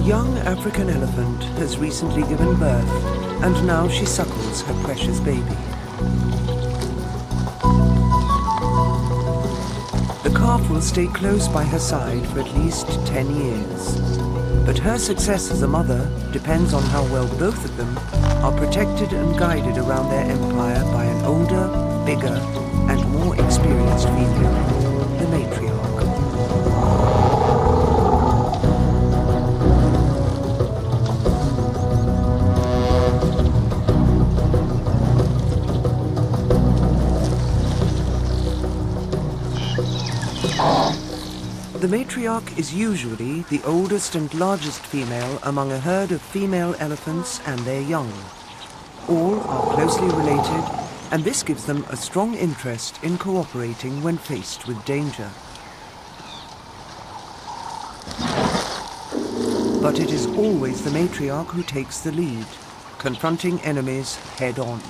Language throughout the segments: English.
young African elephant has recently given birth, and now she suckles her precious baby. The calf will stay close by her side for at least 10 years. But her success as a mother depends on how well both of them are protected and guided around their empire by an older, bigger, and more experienced female, the matriarch. The matriarch is usually the oldest and largest female among a herd of female elephants and their young. All are closely related, and this gives them a strong interest in cooperating when faced with danger. But it is always the matriarch who takes the lead, confronting enemies head-on.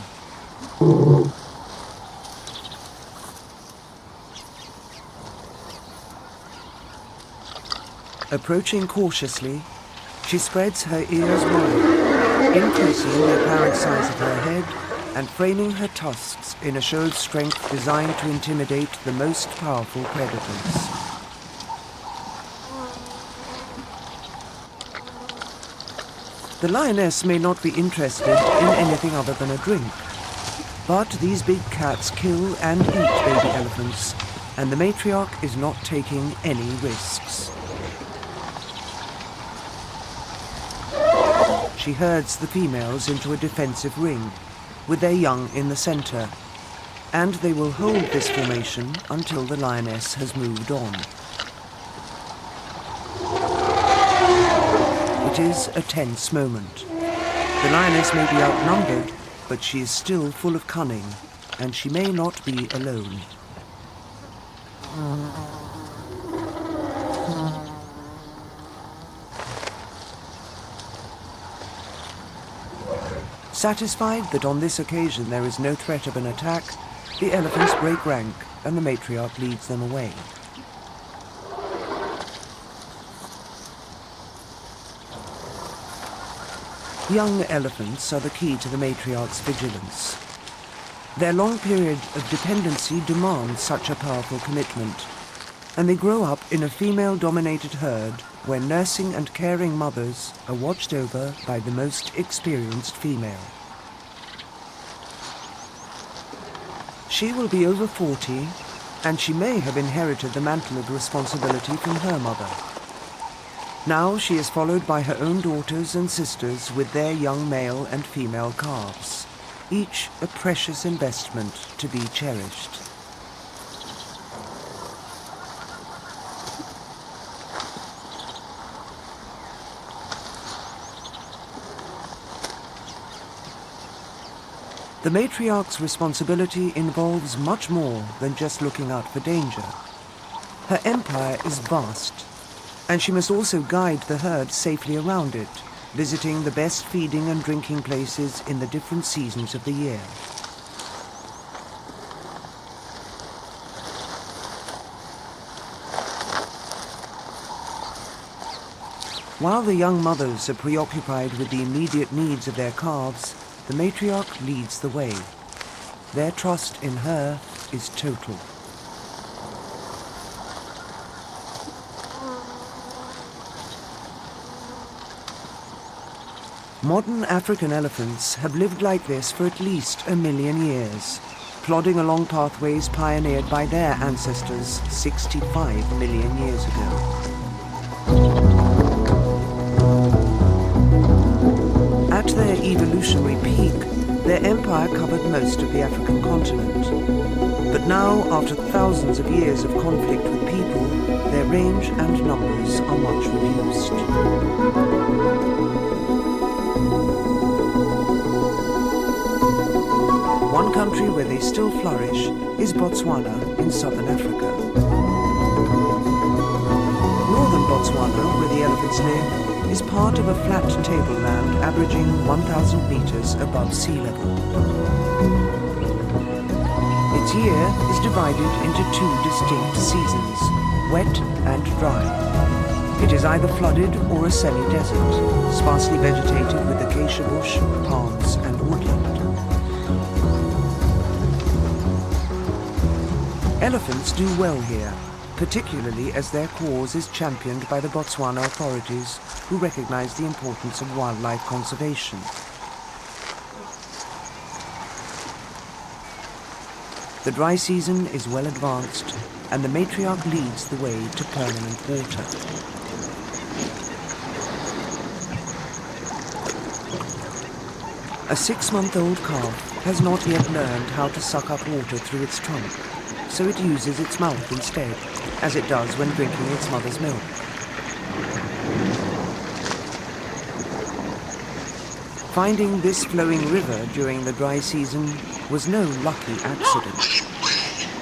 Approaching cautiously, she spreads her ears wide, increasing the apparent size of her head and framing her tusks in a show of strength designed to intimidate the most powerful predators. The lioness may not be interested in anything other than a drink, but these big cats kill and eat baby elephants, and the matriarch is not taking any risks. She herds the females into a defensive ring, with their young in the center, and they will hold this formation until the lioness has moved on. It is a tense moment. The lioness may be outnumbered, but she is still full of cunning, and she may not be alone. Satisfied that on this occasion there is no threat of an attack, the elephants break rank and the matriarch leads them away. Young elephants are the key to the matriarch's vigilance. Their long period of dependency demands such a powerful commitment, and they grow up in a female-dominated herd where nursing and caring mothers are watched over by the most experienced female. She will be over 40, and she may have inherited the mantle of responsibility from her mother. Now she is followed by her own daughters and sisters with their young male and female calves, each a precious investment to be cherished. The matriarch's responsibility involves much more than just looking out for danger. Her empire is vast, and she must also guide the herd safely around it, visiting the best feeding and drinking places in the different seasons of the year. While the young mothers are preoccupied with the immediate needs of their calves, the matriarch leads the way. Their trust in her is total. Modern African elephants have lived like this for at least 1 million years, plodding along pathways pioneered by their ancestors 65 million years ago. At their evolutionary peak, their empire covered most of the African continent. But now, after thousands of years of conflict with people, their range and numbers are much reduced. One country where they still flourish is Botswana in southern Africa. Northern Botswana, where the elephants live, is part of a flat tableland averaging 1,000 meters above sea level. Its year is divided into 2 distinct seasons, wet and dry. It is either flooded or a semi-desert, sparsely vegetated with acacia bush, palms and woodland. Elephants do well here, particularly as their cause is championed by the Botswana authorities, who recognize the importance of wildlife conservation. The dry season is well advanced, and the matriarch leads the way to permanent water. A 6-month-old calf has not yet learned how to suck up water through its trunk, so it uses its mouth instead, as it does when drinking its mother's milk. Finding this flowing river during the dry season was no lucky accident.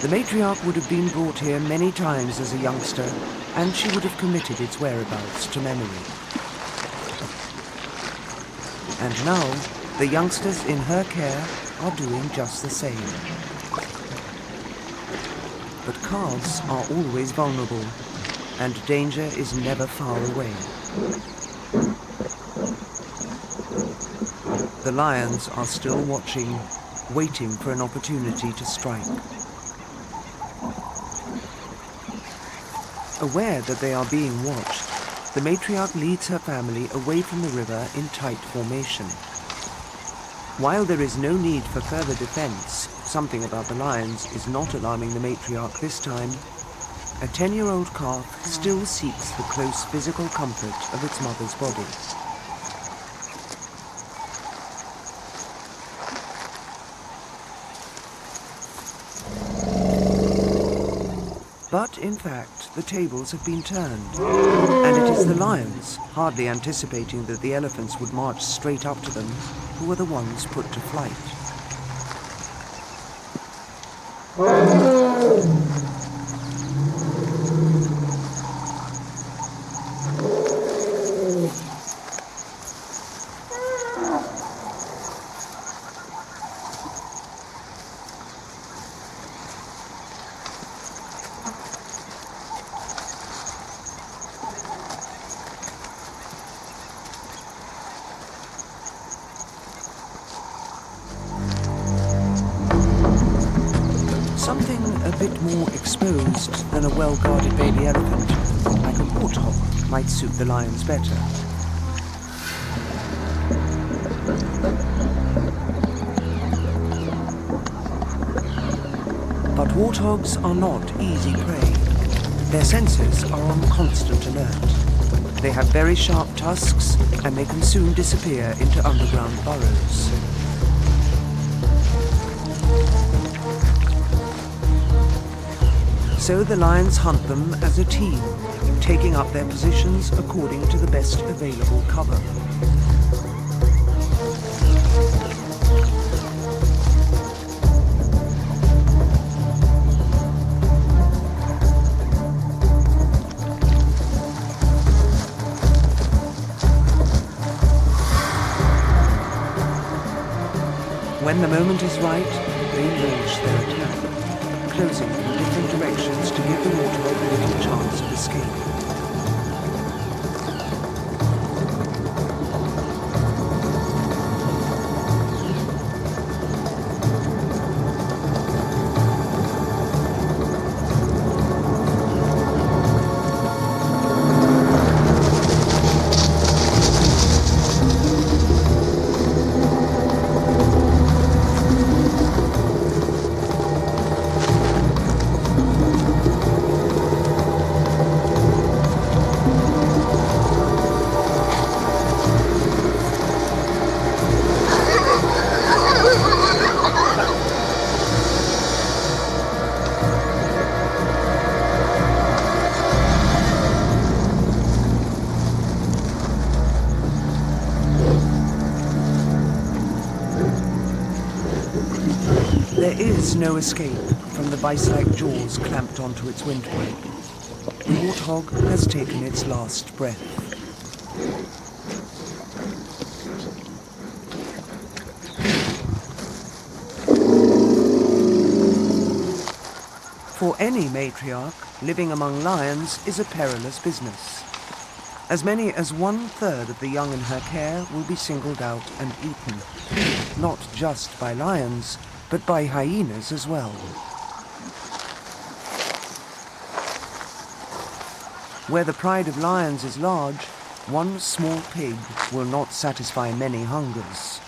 The matriarch would have been brought here many times as a youngster, and she would have committed its whereabouts to memory. And now, the youngsters in her care are doing just the same. But calves are always vulnerable, and danger is never far away. The lions are still watching, waiting for an opportunity to strike. Aware that they are being watched, the matriarch leads her family away from the river in tight formation. While there is no need for further defense, something about the lions is not alarming the matriarch this time. A 10-year-old calf still seeks the close physical comfort of its mother's body. But in fact, the tables have been turned, and it is the lions, hardly anticipating that the elephants would march straight up to them, who are the ones put to flight. Something a bit more exposed than a well-guarded baby elephant, like a warthog, might suit the lions better. But warthogs are not easy prey. Their senses are on constant alert. They have very sharp tusks, and they can soon disappear into underground burrows. So the lions hunt them as a team, taking up their positions according to the best available cover. When the moment is right, they launch their attack, closing from different directions to give the warthog a little chance of escape. There is no escape from the vice-like jaws clamped onto its windpipe. The warthog has taken its last breath. For any matriarch, living among lions is a perilous business. As many as 1/3 of the young in her care will be singled out and eaten, not just by lions, but by hyenas as well. Where the pride of lions is large, one small pig will not satisfy many hungers.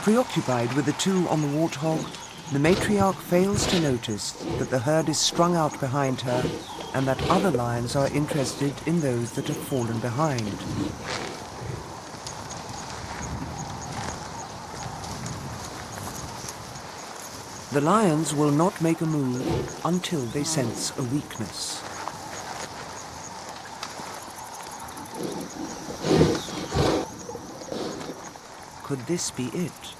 Preoccupied with the two on the warthog, the matriarch fails to notice that the herd is strung out behind her and that other lions are interested in those that have fallen behind. The lions will not make a move until they sense a weakness. Could this be it?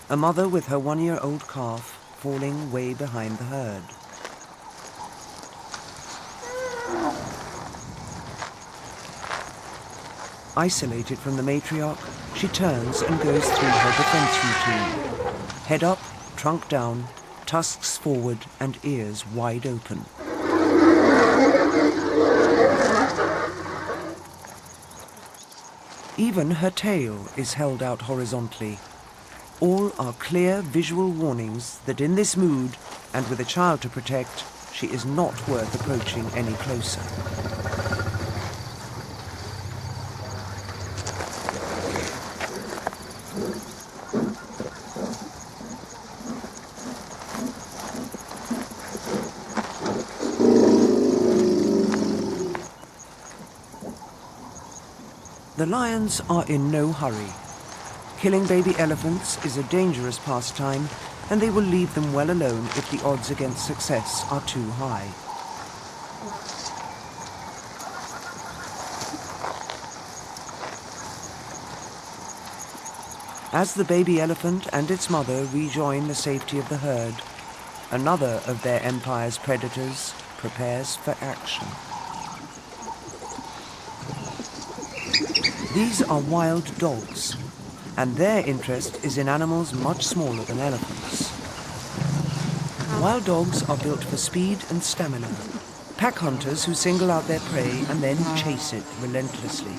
A mother with her 1-year-old calf falling way behind the herd. Isolated from the matriarch, she turns and goes through her defense routine. Head up, trunk down, tusks forward and ears wide open. Even her tail is held out horizontally. All are clear visual warnings that in this mood, and with a child to protect, she is not worth approaching any closer. The lions are in no hurry. Killing baby elephants is a dangerous pastime, and they will leave them well alone if the odds against success are too high. As the baby elephant and its mother rejoin the safety of the herd, another of their empire's predators prepares for action. These are wild dogs, and their interest is in animals much smaller than elephants. Wild dogs are built for speed and stamina, pack hunters who single out their prey and then chase it relentlessly.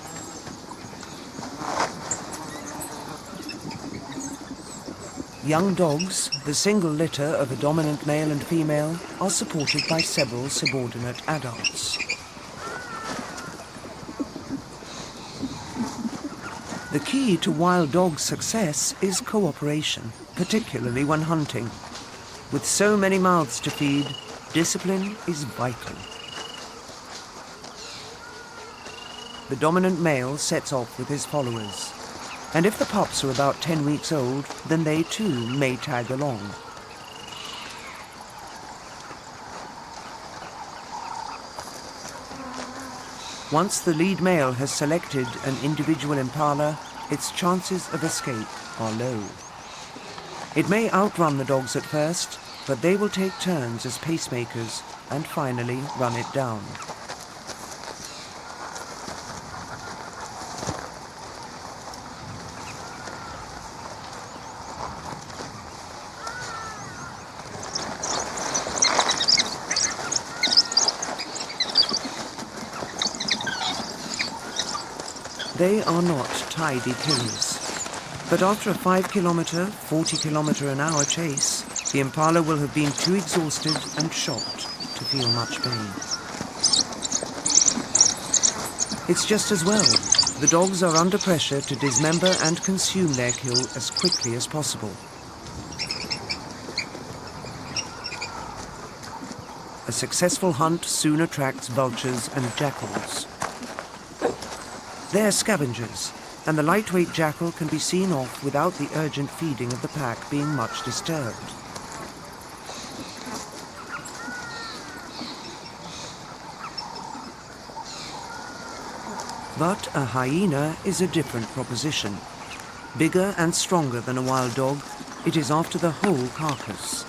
Young dogs, the single litter of a dominant male and female, are supported by several subordinate adults. The key to wild dog success is cooperation, particularly when hunting. With so many mouths to feed, discipline is vital. The dominant male sets off with his followers, and if the pups are about 10 weeks old, then they too may tag along. Once the lead male has selected an individual impala, its chances of escape are low. It may outrun the dogs at first, but they will take turns as pacemakers and finally run it down. They are not tidy killers, but after a 5-kilometer, 40-kilometer-an-hour chase, the impala will have been too exhausted and shocked to feel much pain. It's just as well. The dogs are under pressure to dismember and consume their kill as quickly as possible. A successful hunt soon attracts vultures and jackals. They're scavengers, and the lightweight jackal can be seen off without the urgent feeding of the pack being much disturbed. But a hyena is a different proposition. Bigger and stronger than a wild dog, it is after the whole carcass,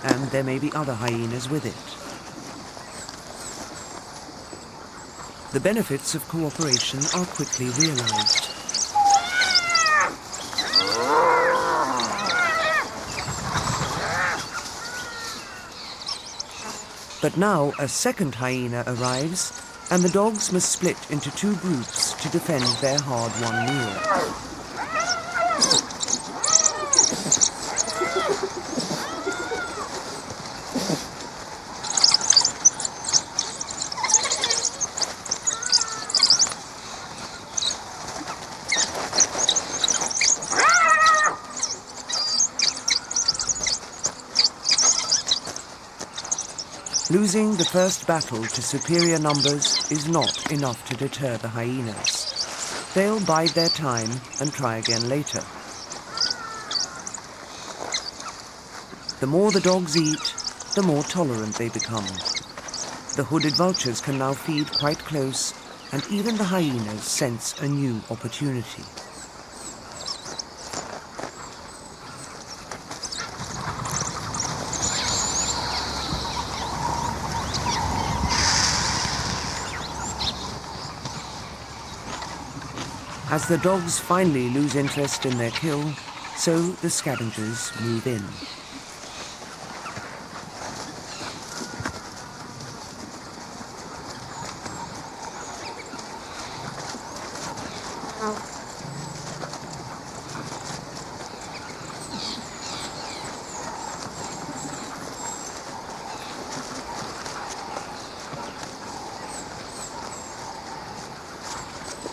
and there may be other hyenas with it. The benefits of cooperation are quickly realized. But now a second hyena arrives, and the dogs must split into two groups to defend their hard-won meal. Losing the first battle to superior numbers is not enough to deter the hyenas. They'll bide their time and try again later. The more the dogs eat, the more tolerant they become. The hooded vultures can now feed quite close, and even the hyenas sense a new opportunity. As the dogs finally lose interest in their kill, so the scavengers move in.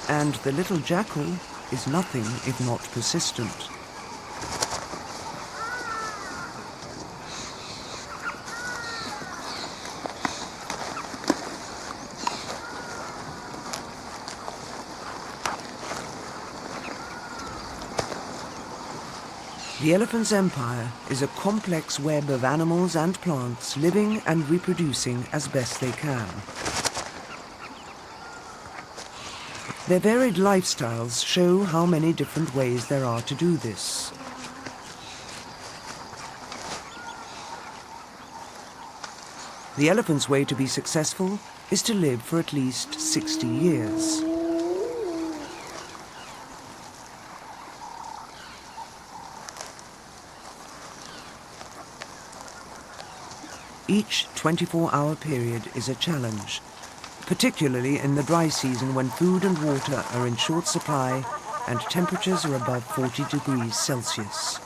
And the little jackal is nothing if not persistent. The elephant's empire is a complex web of animals and plants living and reproducing as best they can. Their varied lifestyles show how many different ways there are to do this. The elephant's way to be successful is to live for at least 60 years. Each 24-hour period is a challenge, particularly in the dry season when food and water are in short supply and temperatures are above 40 degrees Celsius.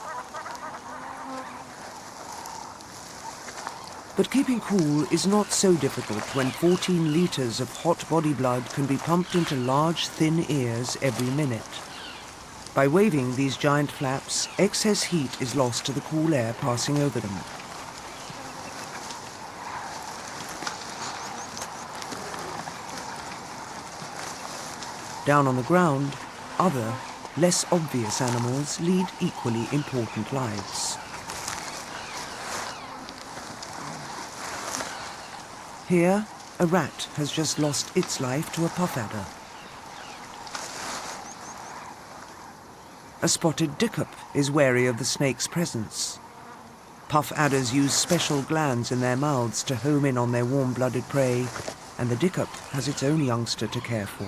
But keeping cool is not so difficult when 14 litres of hot body blood can be pumped into large, thin ears every minute. By waving these giant flaps, excess heat is lost to the cool air passing over them. Down on the ground, other, less obvious animals lead equally important lives. Here, a rat has just lost its life to a puff adder. A spotted dickup is wary of the snake's presence. Puff adders use special glands in their mouths to home in on their warm-blooded prey, and the dickup has its own youngster to care for.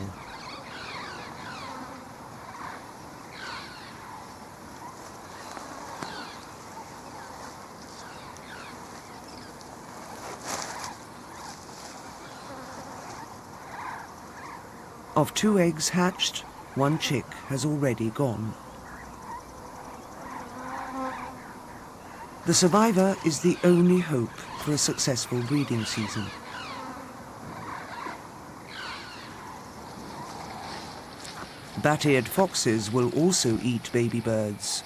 Of 2 eggs hatched, 1 chick has already gone. The survivor is the only hope for a successful breeding season. Bat-eared foxes will also eat baby birds.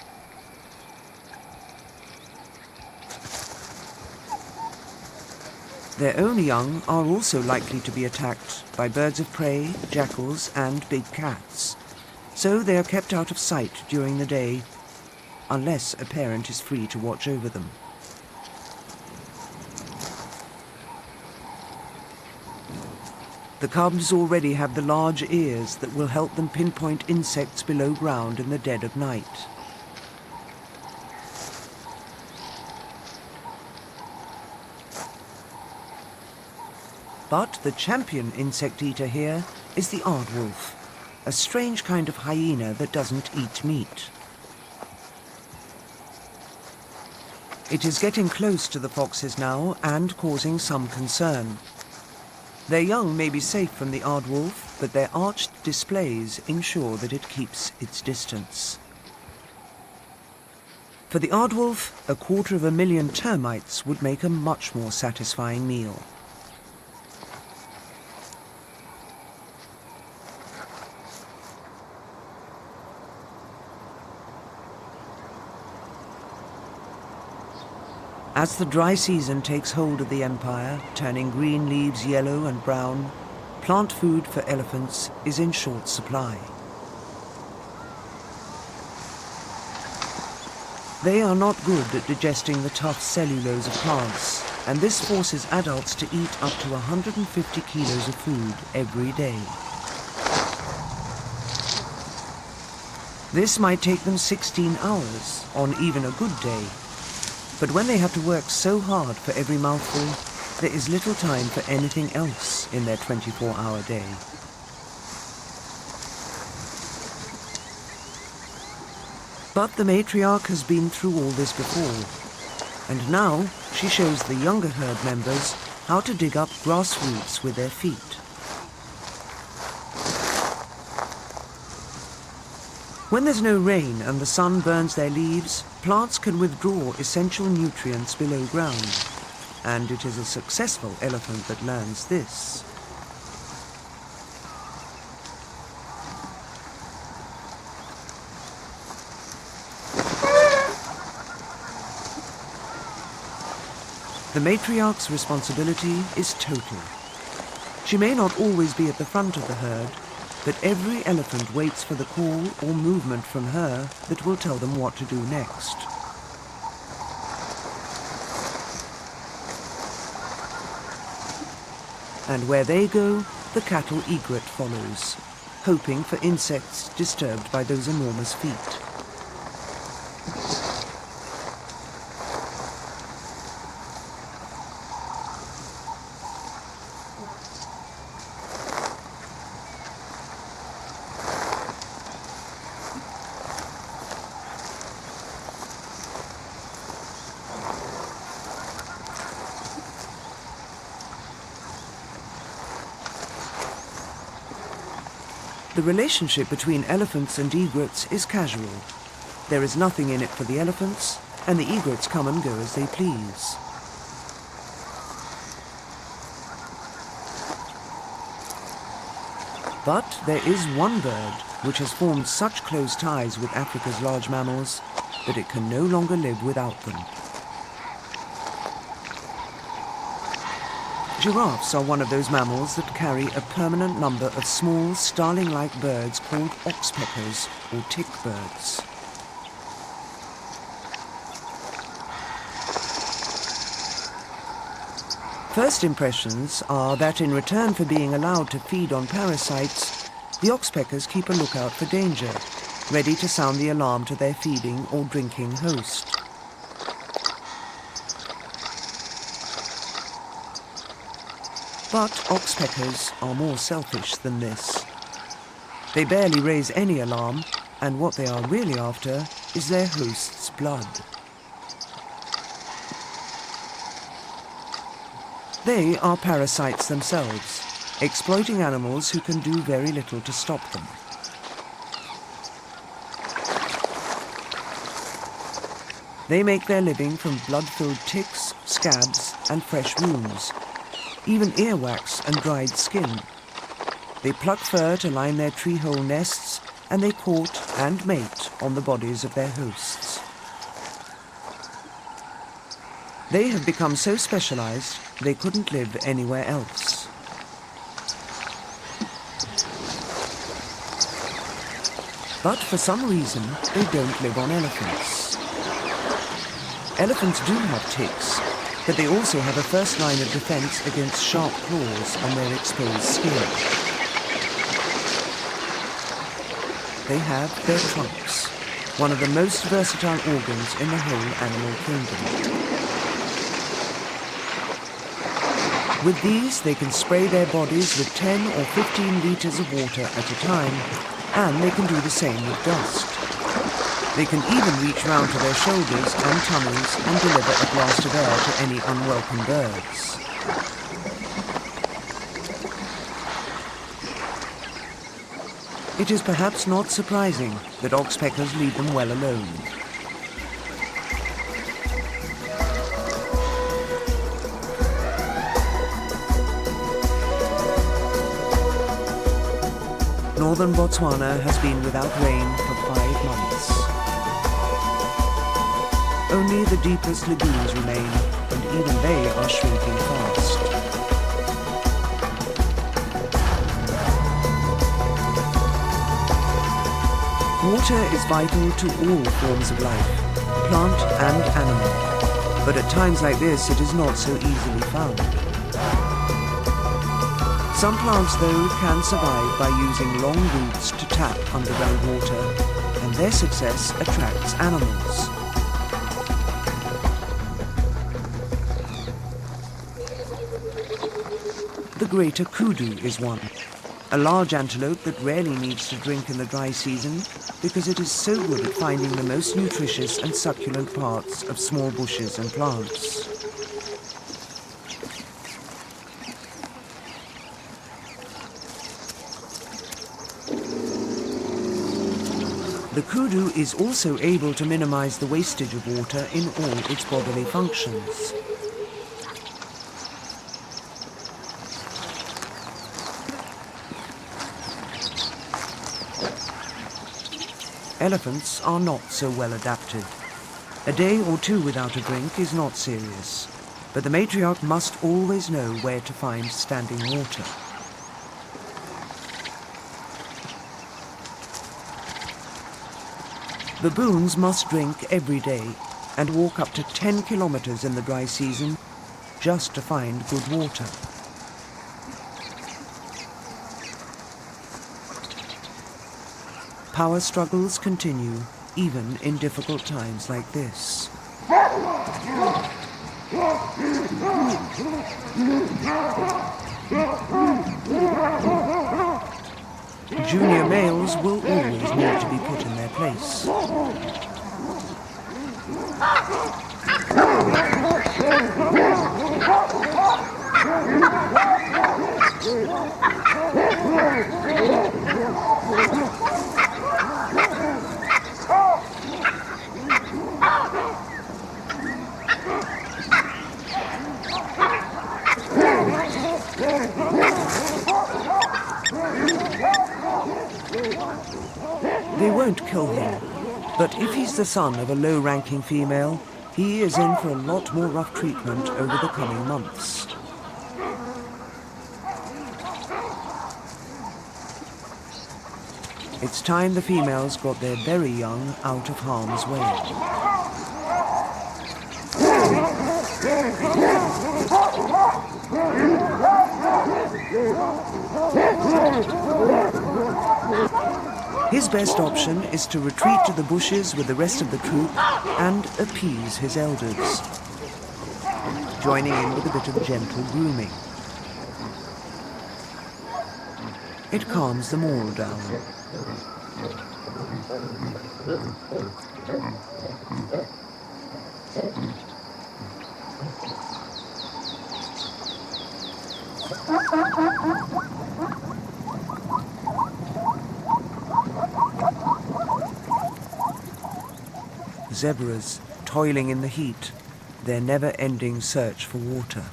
Their own young are also likely to be attacked by birds of prey, jackals, and big cats, so they are kept out of sight during the day, unless a parent is free to watch over them. The cubs already have the large ears that will help them pinpoint insects below ground in the dead of night. But the champion insect eater here is the aardwolf, a strange kind of hyena that doesn't eat meat. It is getting close to the foxes now and causing some concern. Their young may be safe from the aardwolf, but their arched displays ensure that it keeps its distance. For the aardwolf, 250,000 termites would make a much more satisfying meal. As the dry season takes hold of the empire, turning green leaves yellow and brown, plant food for elephants is in short supply. They are not good at digesting the tough cellulose of plants, and this forces adults to eat up to 150 kilos of food every day. This might take them 16 hours on even a good day. But when they have to work so hard for every mouthful, there is little time for anything else in their 24-hour day. But the matriarch has been through all this before, and now she shows the younger herd members how to dig up grass roots with their feet. When there's no rain and the sun burns their leaves, plants can withdraw essential nutrients below ground, and it is a successful elephant that learns this. The matriarch's responsibility is total. She may not always be at the front of the herd, but every elephant waits for the call or movement from her that will tell them what to do next. And where they go, the cattle egret follows, hoping for insects disturbed by those enormous feet. The relationship between elephants and egrets is casual. There is nothing in it for the elephants, and the egrets come and go as they please. But there is one bird which has formed such close ties with Africa's large mammals that it can no longer live without them. Giraffes are one of those mammals that carry a permanent number of small, starling-like birds called oxpeckers or tick birds. First impressions are that in return for being allowed to feed on parasites, the oxpeckers keep a lookout for danger, ready to sound the alarm to their feeding or drinking host. But oxpeckers are more selfish than this. They barely raise any alarm, and what they are really after is their host's blood. They are parasites themselves, exploiting animals who can do very little to stop them. They make their living from blood-filled ticks, scabs, and fresh wounds, even earwax and dried skin. They pluck fur to line their tree-hole nests, and they court and mate on the bodies of their hosts. They have become so specialized, they couldn't live anywhere else. But for some reason, they don't live on elephants. Elephants do have ticks, but they also have a first line of defense against sharp claws on their exposed skin. They have their trunks, one of the most versatile organs in the whole animal kingdom. With these, they can spray their bodies with 10 or 15 liters of water at a time, and they can do the same with dust. They can even reach round to their shoulders and tummies and deliver a blast of air to any unwelcome birds. It is perhaps not surprising that oxpeckers leave them well alone. Northern Botswana has been without rain for 5 months. Only the deepest lagoons remain, and even they are shrinking fast. Water is vital to all forms of life, plant and animal. But at times like this, it is not so easily found. Some plants, though, can survive by using long roots to tap underground water, and their success attracts animals. The greater kudu is one, a large antelope that rarely needs to drink in the dry season because it is so good at finding the most nutritious and succulent parts of small bushes and plants. The kudu is also able to minimize the wastage of water in all its bodily functions. Elephants are not so well adapted. A day or two without a drink is not serious, but the matriarch must always know where to find standing water. Baboons must drink every day and walk up to 10 kilometers in the dry season just to find good water. Power struggles continue, even in difficult times like this. Junior males will always need to be put in their place. They won't kill him, but if he's the son of a low-ranking female, he is in for a lot more rough treatment over the coming months. It's time the females got their very young out of harm's way. His best option is to retreat to the bushes with the rest of the troop and appease his elders, joining in with a bit of gentle grooming. It calms them all down. Zebras toiling in the heat, their never-ending search for water.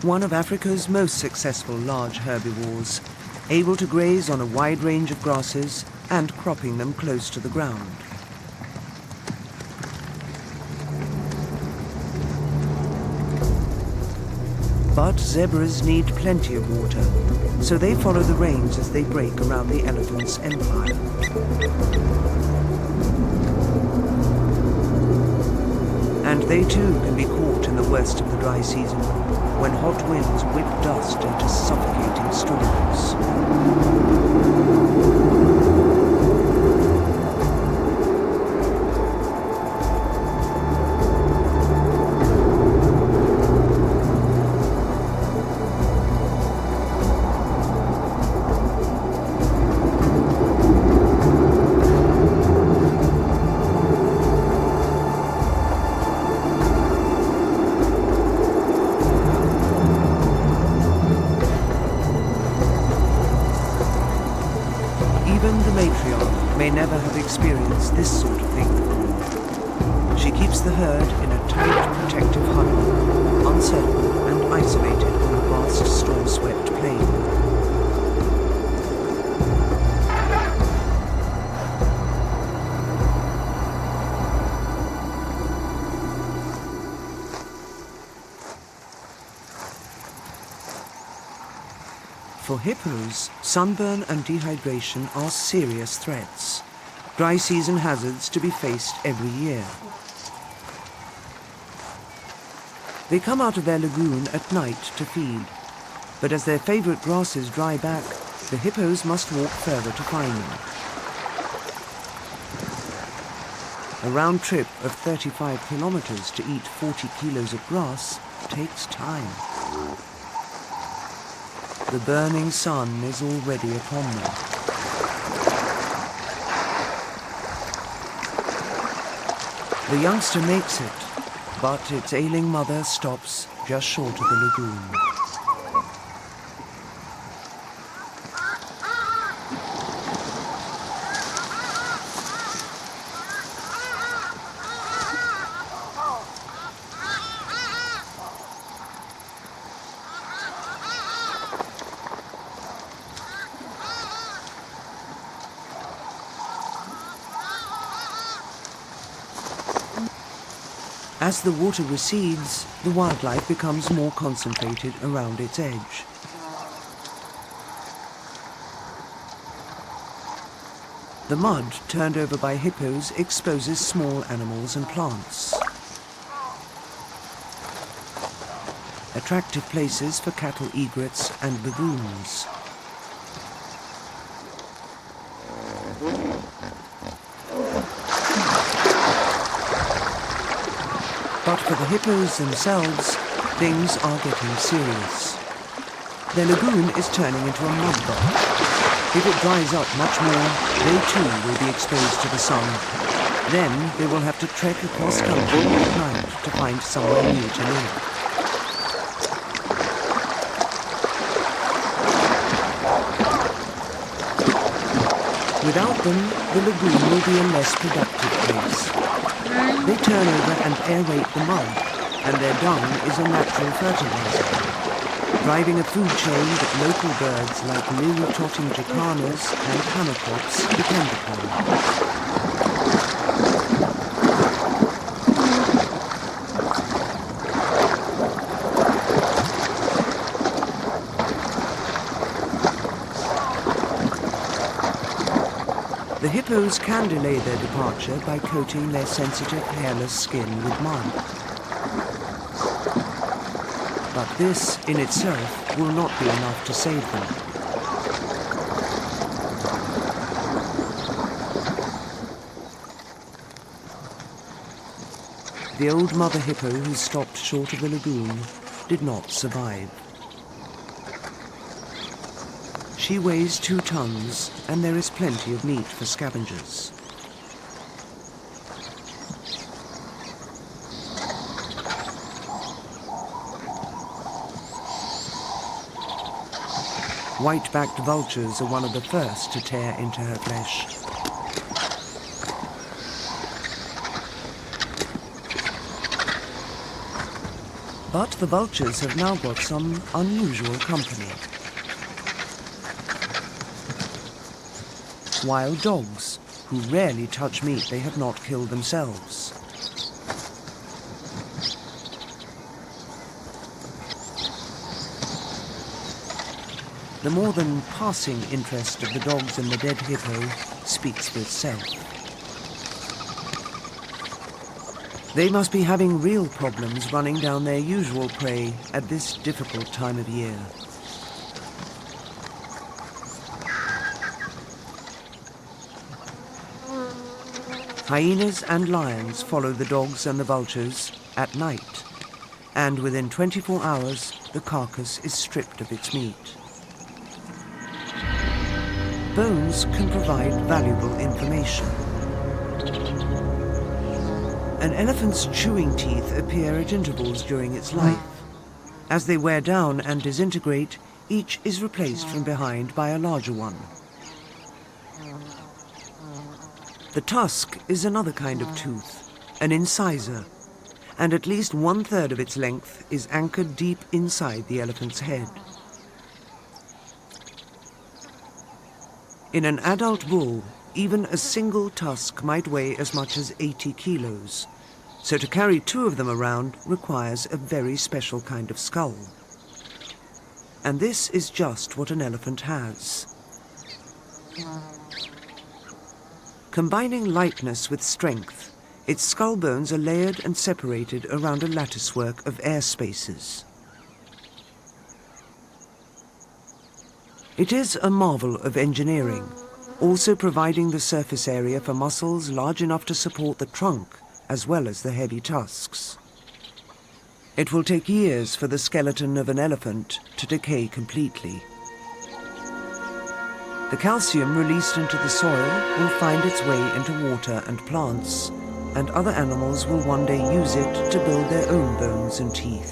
One of Africa's most successful large herbivores, able to graze on a wide range of grasses and cropping them close to the ground. But zebras need plenty of water, so they follow the rains as they break around the elephant's empire. And they too can be caught in the worst of the dry season, when hot winds whip dust into suffocating storms. may never have experienced this sort of thing before. She keeps the herd in a tight, protective huddle, uncertain and isolated on the vast storm-swept plain. For hippos, sunburn and dehydration are serious threats, dry season hazards to be faced every year. They come out of their lagoon at night to feed, but as their favorite grasses dry back, the hippos must walk further to find them. A round trip of 35 kilometers to eat 40 kilos of grass takes time. The burning sun is already upon them. The youngster makes it, but its ailing mother stops just short of the lagoon. As the water recedes, the wildlife becomes more concentrated around its edge. The mud turned over by hippos exposes small animals and plants. Attractive places for cattle egrets and baboons. But for the hippos themselves, things are getting serious. Their lagoon is turning into a mud bath. If it dries up much more, they too will be exposed to the sun. Then they will have to trek across country at night to find somewhere new to live. Without them, the lagoon will be a less productive place. They turn over and aerate the mud, and their dung is a natural fertilizer, driving a food chain that local birds like lily-trotting jacanas and hammercocks depend upon. The hippos can delay their departure by coating their sensitive, hairless skin with mud. But this, in itself, will not be enough to save them. The old mother hippo who stopped short of the lagoon did not survive. She weighs 2 tons, and there is plenty of meat for scavengers. White-backed vultures are one of the first to tear into her flesh. But the vultures have now got some unusual company. Wild dogs, who rarely touch meat they have not killed themselves. The more than passing interest of the dogs in the dead hippo speaks for itself. They must be having real problems running down their usual prey at this difficult time of year. Hyenas and lions follow the dogs and the vultures at night, and within 24 hours, the carcass is stripped of its meat. Bones can provide valuable information. An elephant's chewing teeth appear at intervals during its life. As they wear down and disintegrate, each is replaced from behind by a larger one. The tusk is another kind of tooth, an incisor, and at least 1/3 of its length is anchored deep inside the elephant's head. In an adult bull, even a single tusk might weigh as much as 80 kilos, so to carry 2 of them around requires a very special kind of skull. And this is just what an elephant has. Combining lightness with strength, its skull bones are layered and separated around a latticework of air spaces. It is a marvel of engineering, also providing the surface area for muscles large enough to support the trunk as well as the heavy tusks. It will take years for the skeleton of an elephant to decay completely. The calcium released into the soil will find its way into water and plants, and other animals will one day use it to build their own bones and teeth.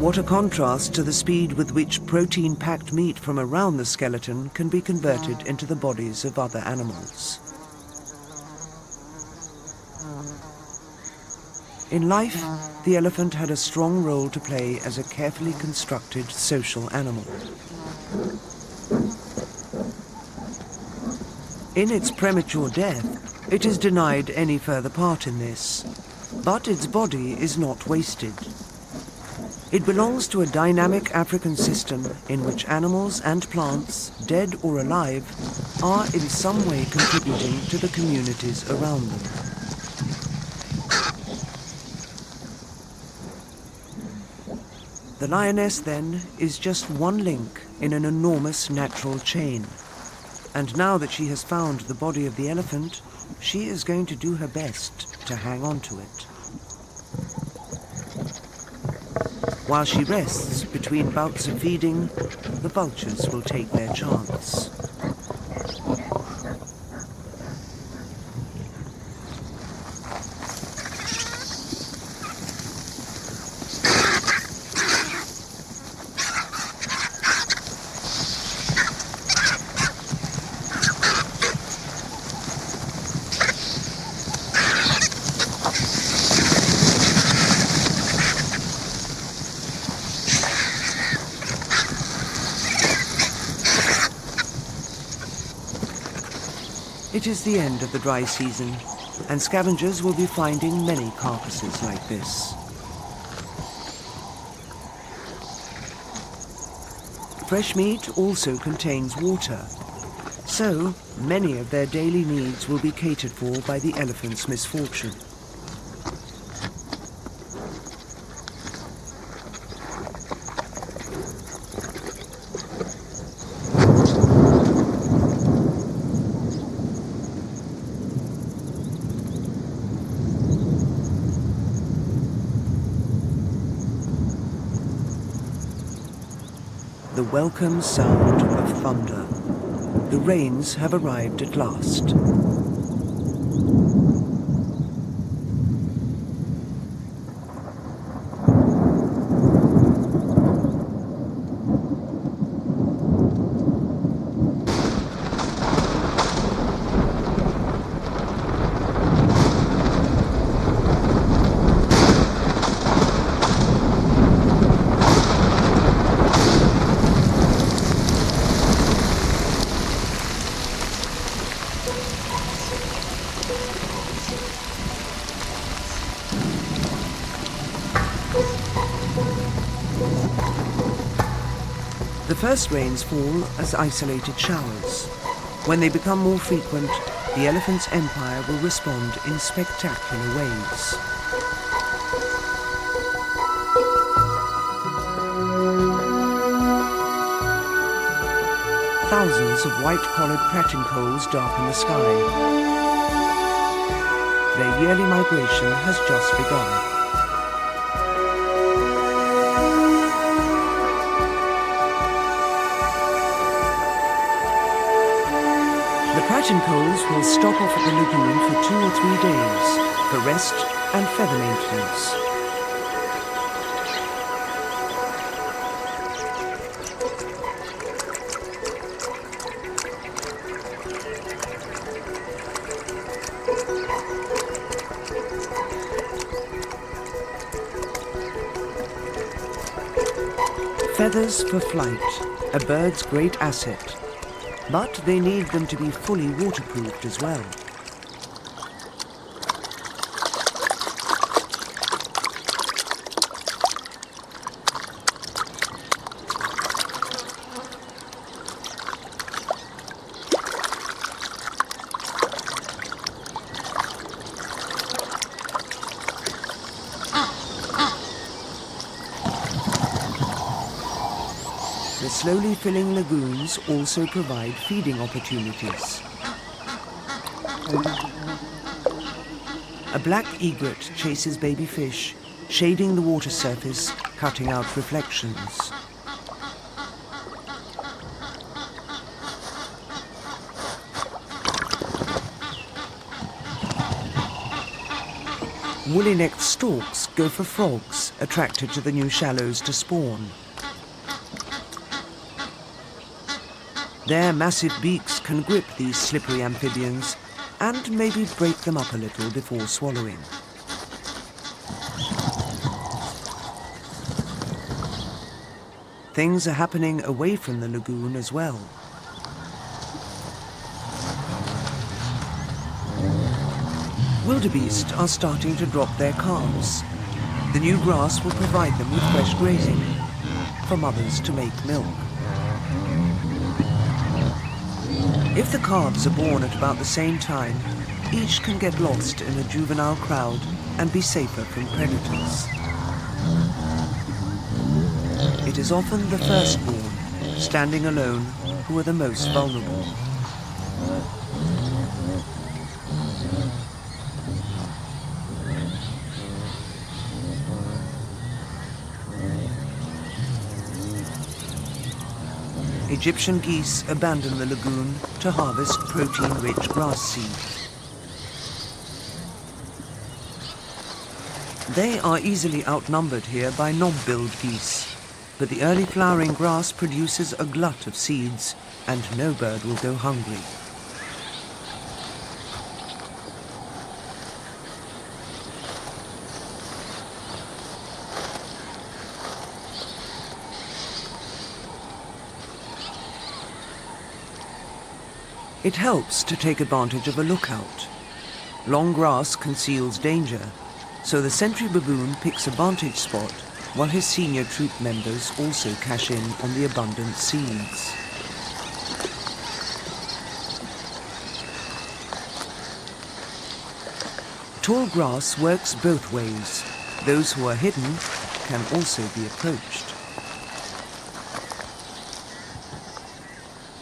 What a contrast to the speed with which protein-packed meat from around the skeleton can be converted into the bodies of other animals. In life, the elephant had a strong role to play as a carefully constructed social animal. In its premature death, it is denied any further part in this, but its body is not wasted. It belongs to a dynamic African system in which animals and plants, dead or alive, are in some way contributing to the communities around them. The lioness, then, is just one link in an enormous natural chain. And now that she has found the body of the elephant, she is going to do her best to hang on to it. While she rests between bouts of feeding, the vultures will take their chance. It is the end of the dry season, and scavengers will be finding many carcasses like this. Fresh meat also contains water, so many of their daily needs will be catered for by the elephant's misfortune. The welcome sound of thunder. The rains have arrived at last. The first rains fall as isolated showers. When they become more frequent, the elephant's empire will respond in spectacular ways. Thousands of white-collared pratincoles darken the sky. Their yearly migration has just begun. The pratincoles will stop off at the lagoon for 2 or 3 days for rest and feather maintenance. Feathers for flight, a bird's great asset, but they need them to be fully waterproofed as well. The slowly filling lagoons also provide feeding opportunities. A black egret chases baby fish, shading the water surface, cutting out reflections. Woolly-necked storks go for frogs, attracted to the new shallows to spawn. Their massive beaks can grip these slippery amphibians and maybe break them up a little before swallowing. Things are happening away from the lagoon as well. Wildebeest are starting to drop their calves. The new grass will provide them with fresh grazing for mothers to make milk. If the calves are born at about the same time, each can get lost in a juvenile crowd and be safer from predators. It is often the firstborn, standing alone, who are the most vulnerable. Egyptian geese abandon the lagoon to harvest protein-rich grass seed. They are easily outnumbered here by knob-billed geese, but the early flowering grass produces a glut of seeds, and no bird will go hungry. It helps to take advantage of a lookout. Long grass conceals danger, so the sentry baboon picks a vantage spot while his senior troop members also cash in on the abundant seeds. Tall grass works both ways. Those who are hidden can also be approached.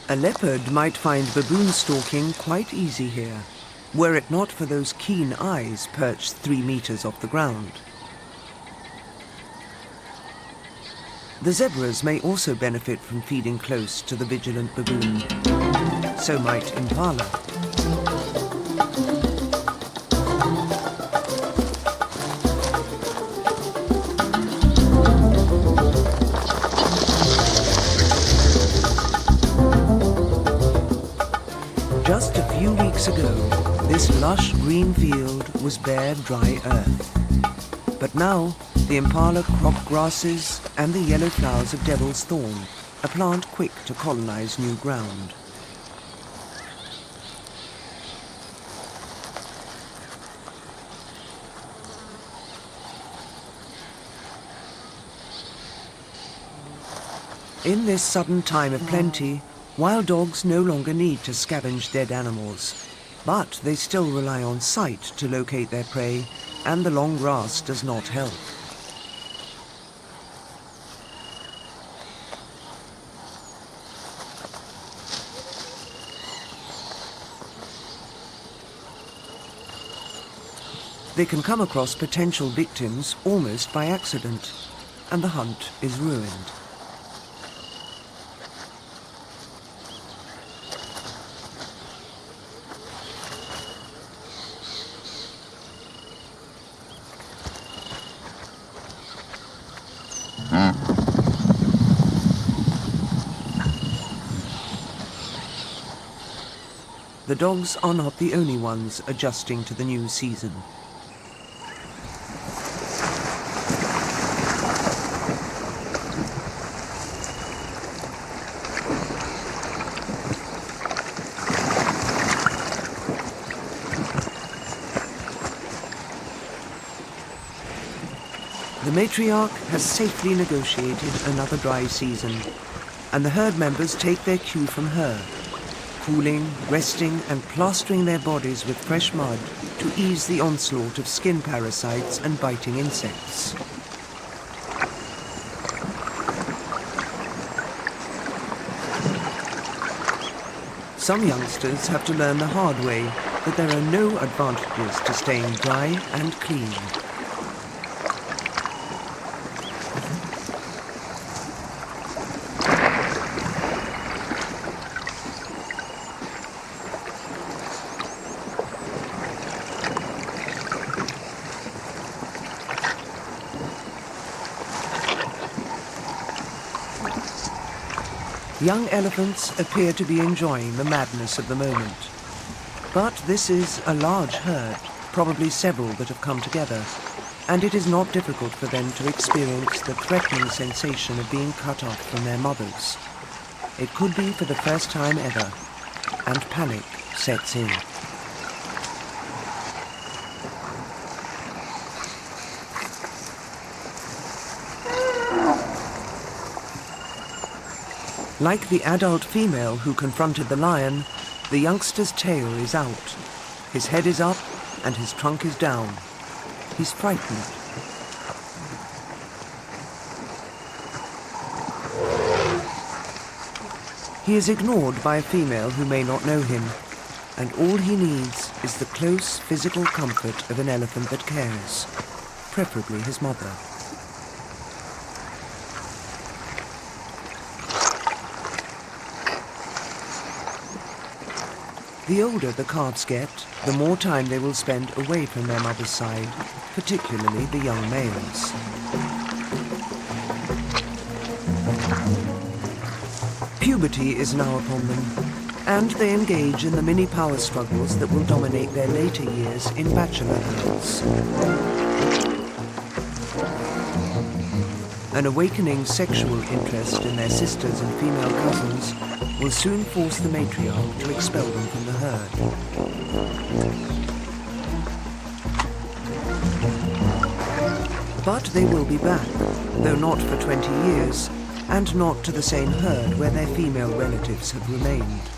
A leopard might find baboon stalking quite easy here, were it not for those keen eyes perched 3 meters off the ground. The zebras may also benefit from feeding close to the vigilant baboon. So might impala. Just a few weeks ago, this lush green field was bare, dry earth. But now, the impala crop grasses and the yellow flowers of devil's thorn, a plant quick to colonize new ground. In this sudden time of plenty, wild dogs no longer need to scavenge dead animals, but they still rely on sight to locate their prey, and the long grass does not help. They can come across potential victims almost by accident, and the hunt is ruined. The dogs are not the only ones adjusting to the new season. The matriarch has safely negotiated another dry season, and the herd members take their cue from her, cooling, resting, and plastering their bodies with fresh mud to ease the onslaught of skin parasites and biting insects. Some youngsters have to learn the hard way that there are no advantages to staying dry and clean. Young elephants appear to be enjoying the madness of the moment. But this is a large herd, probably several that have come together, and it is not difficult for them to experience the threatening sensation of being cut off from their mothers. It could be for the first time ever, and panic sets in. Like the adult female who confronted the lion, the youngster's tail is out. His head is up and his trunk is down. He's frightened. He is ignored by a female who may not know him, and all he needs is the close physical comfort of an elephant that cares, preferably his mother. The older the calves get, the more time they will spend away from their mother's side, particularly the young males. Puberty is now upon them, and they engage in the mini power struggles that will dominate their later years in bachelor herds. An awakening sexual interest in their sisters and female cousins will soon force the matriarch to expel them from the herd. But they will be back, though not for 20 years, and not to the same herd where their female relatives have remained.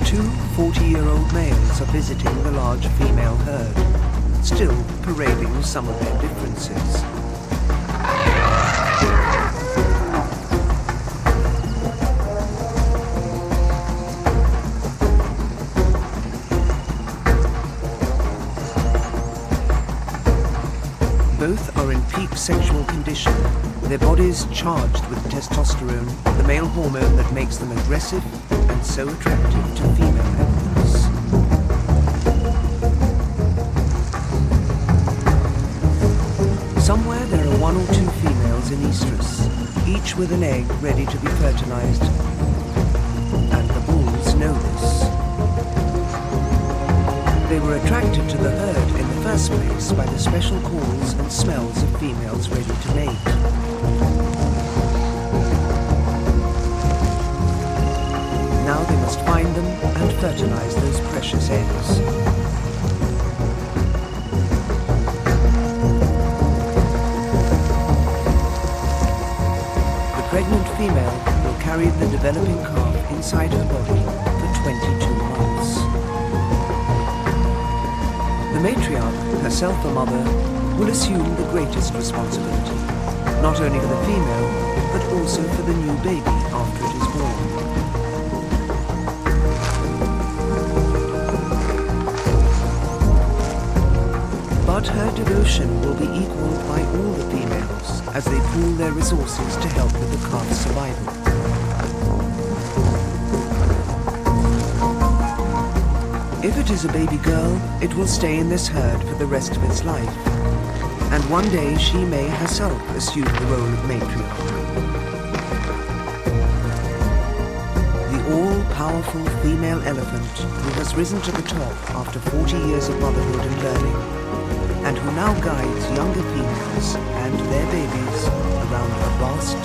Two 40-year-old males are visiting the large female herd, still parading some of their differences. Both are in peak sexual condition, their bodies charged with testosterone, the male hormone that makes them aggressive and so attractive to female elephants. Somewhere there are one or two females in estrus, each with an egg ready to be fertilized, and the bulls know this. They were attracted to the herd in the first place by the special calls and smells of females ready to mate. Now they must find them and fertilize those precious eggs. The pregnant female will carry the developing calf inside her body for 22 months. The matriarch, herself a mother, will assume the greatest responsibility, not only for the female, but also for the new baby after it is born. But her devotion will be equaled by all the females as they pool their resources to help with the calf's survival. If it is a baby girl, it will stay in this herd for the rest of its life, and one day she may herself assume the role of matriarch. The all-powerful female elephant who has risen to the top after 40 years of motherhood and learning, and who now guides younger females and their babies around her vast